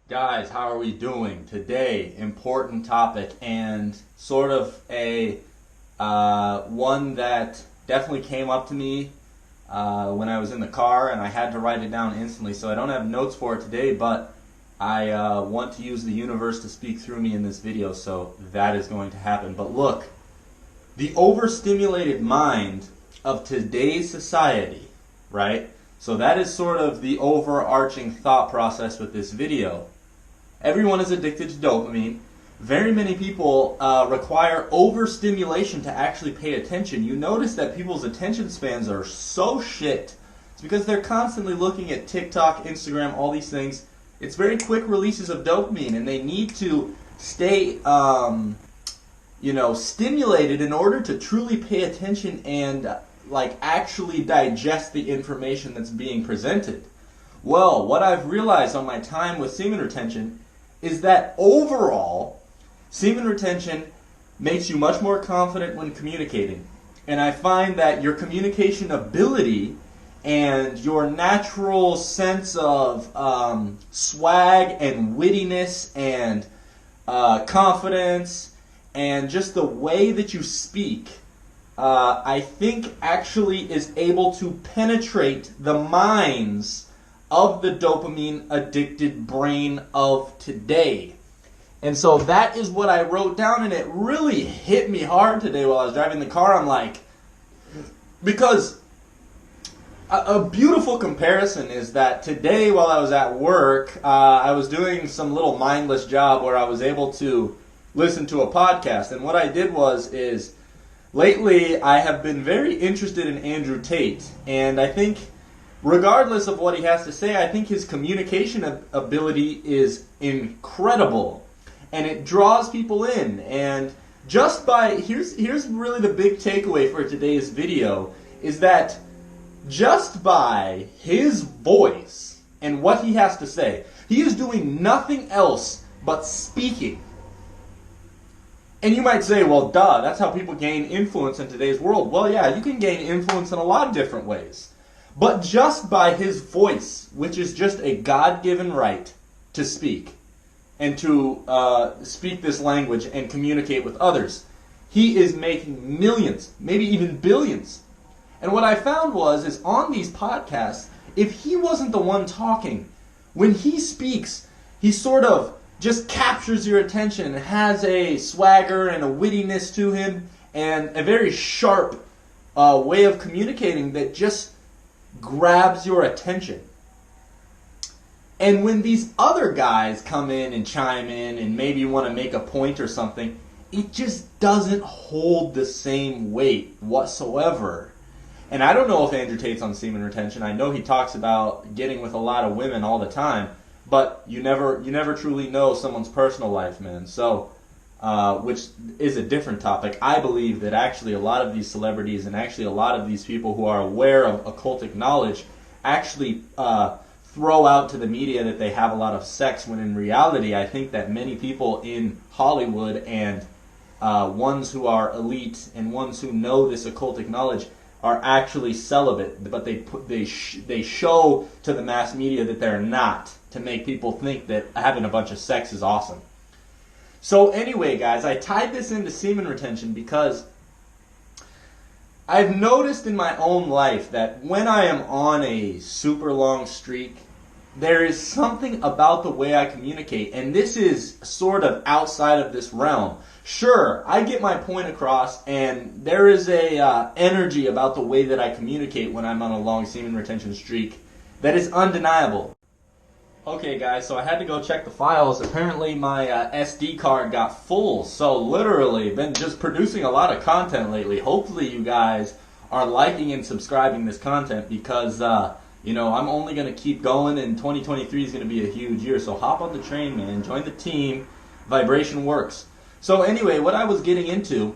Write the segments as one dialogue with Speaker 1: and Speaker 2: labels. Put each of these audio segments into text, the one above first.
Speaker 1: Guys, how are we doing? Today, important topic and sort of a one that definitely came up to me when I was in the car and I had to write it down instantly. So I don't have notes for it today, but I want to use the universe to speak through me in this video, so that is going to happen. But look, the overstimulated mind of today's society, right? So that is sort of the overarching thought process with this video. Everyone is addicted to dopamine. Very many people require overstimulation to actually pay attention. You notice that people's attention spans are so shit. It's because they're constantly looking at TikTok, Instagram, all these things. It's very quick releases of dopamine, and they need to stay, stimulated in order to truly pay attention and actually digest the information that's being presented. Well, what I've realized on my time with semen retention is that overall, semen retention makes you much more confident when communicating. And I find that your communication ability and your natural sense of swag and wittiness and confidence and just the way that you speak, I think actually is able to penetrate the minds of the dopamine addicted brain of today. And so that is what I wrote down, and it really hit me hard today while I was driving the car. I'm like, because a beautiful comparison is that today while I was at work, I was doing some little mindless job where I was able to listen to a podcast. And what I did is lately I have been very interested in Andrew Tate, and I think regardless of what he has to say, I think his communication ability is incredible, and it draws people in. And just by here's really the big takeaway for today's video is that just by his voice and what he has to say, he is doing nothing else but speaking. And you might say, well, duh, that's how people gain influence in today's world. Well, yeah, you can gain influence in a lot of different ways. But just by his voice, which is just a God-given right to speak and to speak this language and communicate with others, he is making millions, maybe even billions. And what I found is on these podcasts, if he wasn't the one talking, when he speaks, he sort of just captures your attention and has a swagger and a wittiness to him and a very sharp way of communicating that just grabs your attention. And when these other guys come in and chime in and maybe want to make a point or something, it just doesn't hold the same weight whatsoever. And I don't know if Andrew Tate's on semen retention. I know he talks about getting with a lot of women all the time, but you never truly know someone's personal life, man. So which is a different topic. I believe that actually a lot of these celebrities and actually a lot of these people who are aware of occultic knowledge actually throw out to the media that they have a lot of sex, when in reality I think that many people in Hollywood and ones who are elite and ones who know this occultic knowledge are actually celibate, but they show to the mass media that they're not, to make people think that having a bunch of sex is awesome. So anyway, guys, I tied this into semen retention because I've noticed in my own life that when I am on a super long streak, there is something about the way I communicate, and this is sort of outside of this realm. Sure, I get my point across, and there is a energy about the way that I communicate when I'm on a long semen retention streak that is undeniable. Okay guys, so I had to go check the files. Apparently my SD card got full, so literally been just producing a lot of content lately. Hopefully you guys are liking and subscribing this content because, I'm only going to keep going, and 2023 is going to be a huge year. So hop on the train, man. Join the team. Vibration works. So anyway, what I was getting into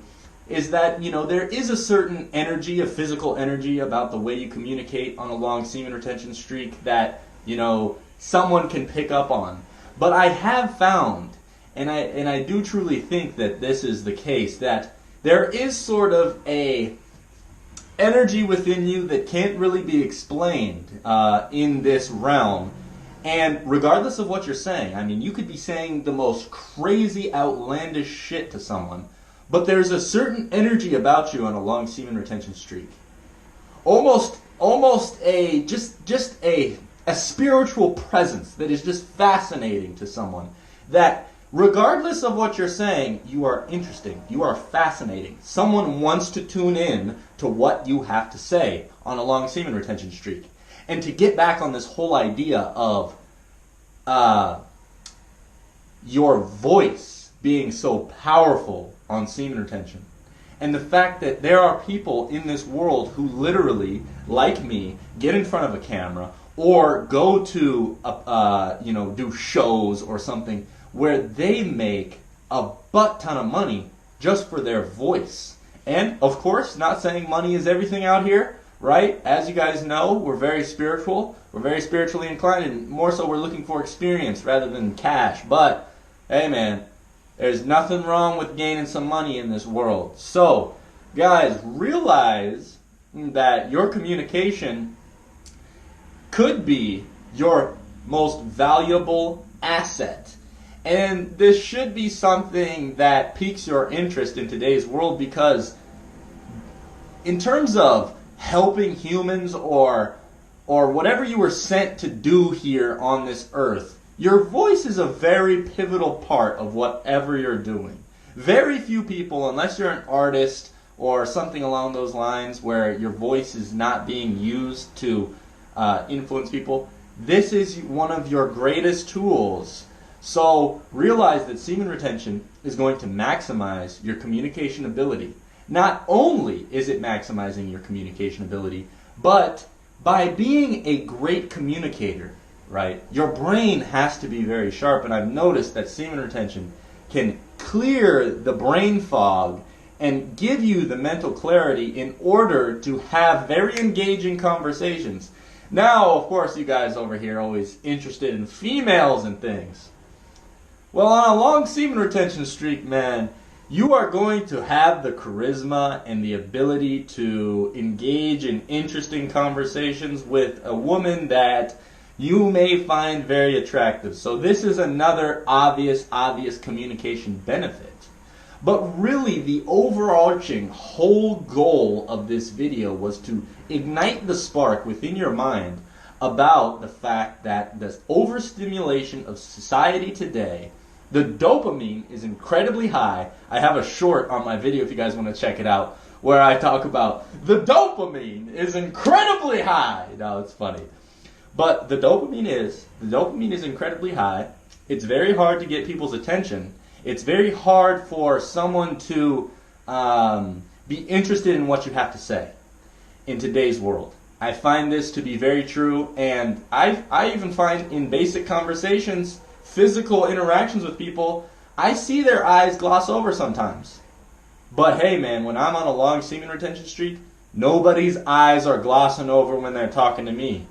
Speaker 1: is that, there is a certain energy, a physical energy about the way you communicate on a long semen retention streak that, someone can pick up on. But I have found, and I do truly think that this is the case, that there is sort of a energy within you that can't really be explained in this realm, And regardless of what you're saying, I mean, you could be saying the most crazy, outlandish shit to someone, but there's a certain energy about you on a long semen retention streak. Almost a spiritual presence that is just fascinating to someone. That regardless of what you're saying, you are interesting. You are fascinating. Someone wants to tune in to what you have to say on a long semen retention streak. And to get back on this whole idea of your voice being so powerful on semen retention, and the fact that there are people in this world who literally, like me, get in front of a camera or go to do shows or something where they make a butt ton of money just for their voice. And of course, not saying money is everything out here, right? As you guys know, we're very spiritual. We're very spiritually inclined, and more so we're looking for experience rather than cash. But, hey man, there's nothing wrong with gaining some money in this world. So, guys, realize that your communication could be your most valuable asset. And this should be something that piques your interest in today's world, because in terms of helping humans or whatever you were sent to do here on this earth, your voice is a very pivotal part of whatever you're doing. Very few people, unless you're an artist or something along those lines where your voice is not being used to influence people, this is one of your greatest tools. So realize that semen retention is going to maximize your communication ability. Not only is it maximizing your communication ability, but by being a great communicator, right, your brain has to be very sharp. And I've noticed that semen retention can clear the brain fog and give you the mental clarity in order to have very engaging conversations. Now, of course, you guys over here are always interested in females and things. Well, on a long semen retention streak, man, you are going to have the charisma and the ability to engage in interesting conversations with a woman that you may find very attractive. So this is another obvious communication benefit. But really, the overarching whole goal of this video was to ignite the spark within your mind about the fact that the overstimulation of society today, the dopamine is incredibly high. I have a short on my video if you guys want to check it out, where I talk about the dopamine is incredibly high. No, it's funny. But the dopamine is incredibly high. It's very hard to get people's attention. It's very hard for someone to be interested in what you have to say in today's world. I find this to be very true, and I even find in basic conversations, physical interactions with people, I see their eyes gloss over sometimes. But hey man, when I'm on a long semen retention streak, nobody's eyes are glossing over when they're talking to me.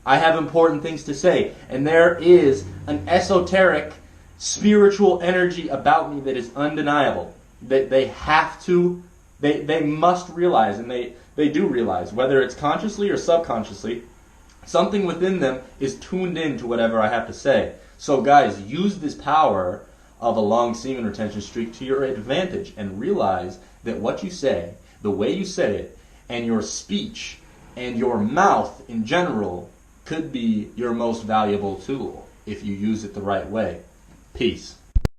Speaker 1: I have important things to say, and there is an esoteric spiritual energy about me that is undeniable. That they have to, they must realize, and they do realize, whether it's consciously or subconsciously, something within them is tuned in to whatever I have to say. So guys, use this power of a long semen retention streak to your advantage, and realize that what you say, the way you say it, and your speech, and your mouth in general, could be your most valuable tool if you use it the right way. Peace.